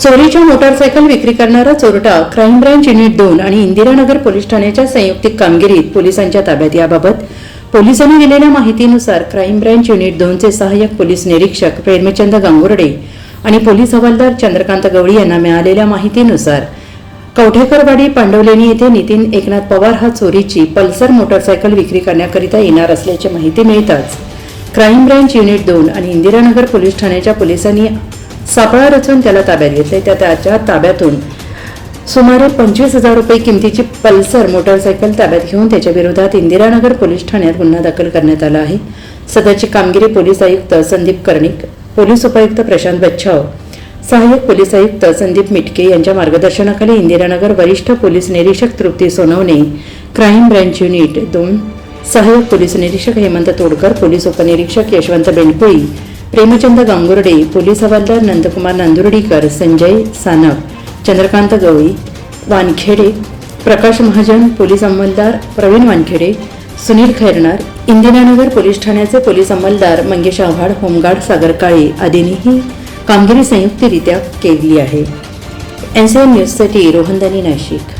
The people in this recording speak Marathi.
चोरीच्या मोटारसायकल विक्री करणारा चोरटा क्राईम ब्रांच युनिट 2 आणि इंदिरानगर पोलीस ठाण्याच्या संयुक्तिक कामगिरीत पोलिसांच्या ताब्यात. याबाबत पोलिसांनी दिलेल्या माहितीनुसार क्राईम ब्रांच युनिट 2 चे सहाय्यक पोलीस निरीक्षक प्रेमचंद गांगुर्डे आणि पोलीस हवालदार चंद्रकांत गवळी यांना मिळालेल्या माहितीनुसार कवठेकरवाडी पांडवलेनी येथे नितीन एकनाथ पवार हा चोरीची पल्सर मोटारसायकल विक्री करण्याकरिता येणार असल्याची माहिती मिळताच क्राईम ब्रांच युनिट 2 आणि इंदिरानगर पोलीस ठाण्याच्या पोलिसांनी सापळा रचून त्याला ताब्यात घेतले. त्याच्या ताब्यातून सुमारे 25,000 रुपये किमतीची पल्सर मोटारसायकल ताब्यात घेऊन त्याच्या विरोधात इंदिरानगर पोलीस ठाण्यात गुन्हा दाखल करण्यात आला आहे. सदरची कामगिरी पोलीस आयुक्त संदीप कर्णिक, पोलीस उपायुक्त प्रशांत बच्छाव, सहाय्यक पोलीस आयुक्त संदीप मिटके यांच्या मार्गदर्शनाखाली इंदिरानगर वरिष्ठ पोलीस निरीक्षक तृप्ती सोनवणे, क्राईम ब्रांच युनिट 2 सहाय्यक पोलीस निरीक्षक हेमंत तोडकर, पोलीस उपनिरीक्षक यशवंत बेंडकुळी, प्रेमचंद गांगुर्डे, पोलीस हवालदार नंदकुमार नांदुर्डीकर, संजय सानप, चंद्रकांत गवळी, वानखेडे, प्रकाश महाजन, पोलीस अंमलदार प्रवीण वानखेडे, सुनील खैरनार, इंदिरानगर पोलीस ठाण्याचे पोलीस अंमलदार मंगेश आव्हाड, होमगार्ड सागर काळे आदींनी ही कामगिरी संयुक्तरित्या केली आहे. NCN न्यूजसाठी रोहनदानी नाशिक.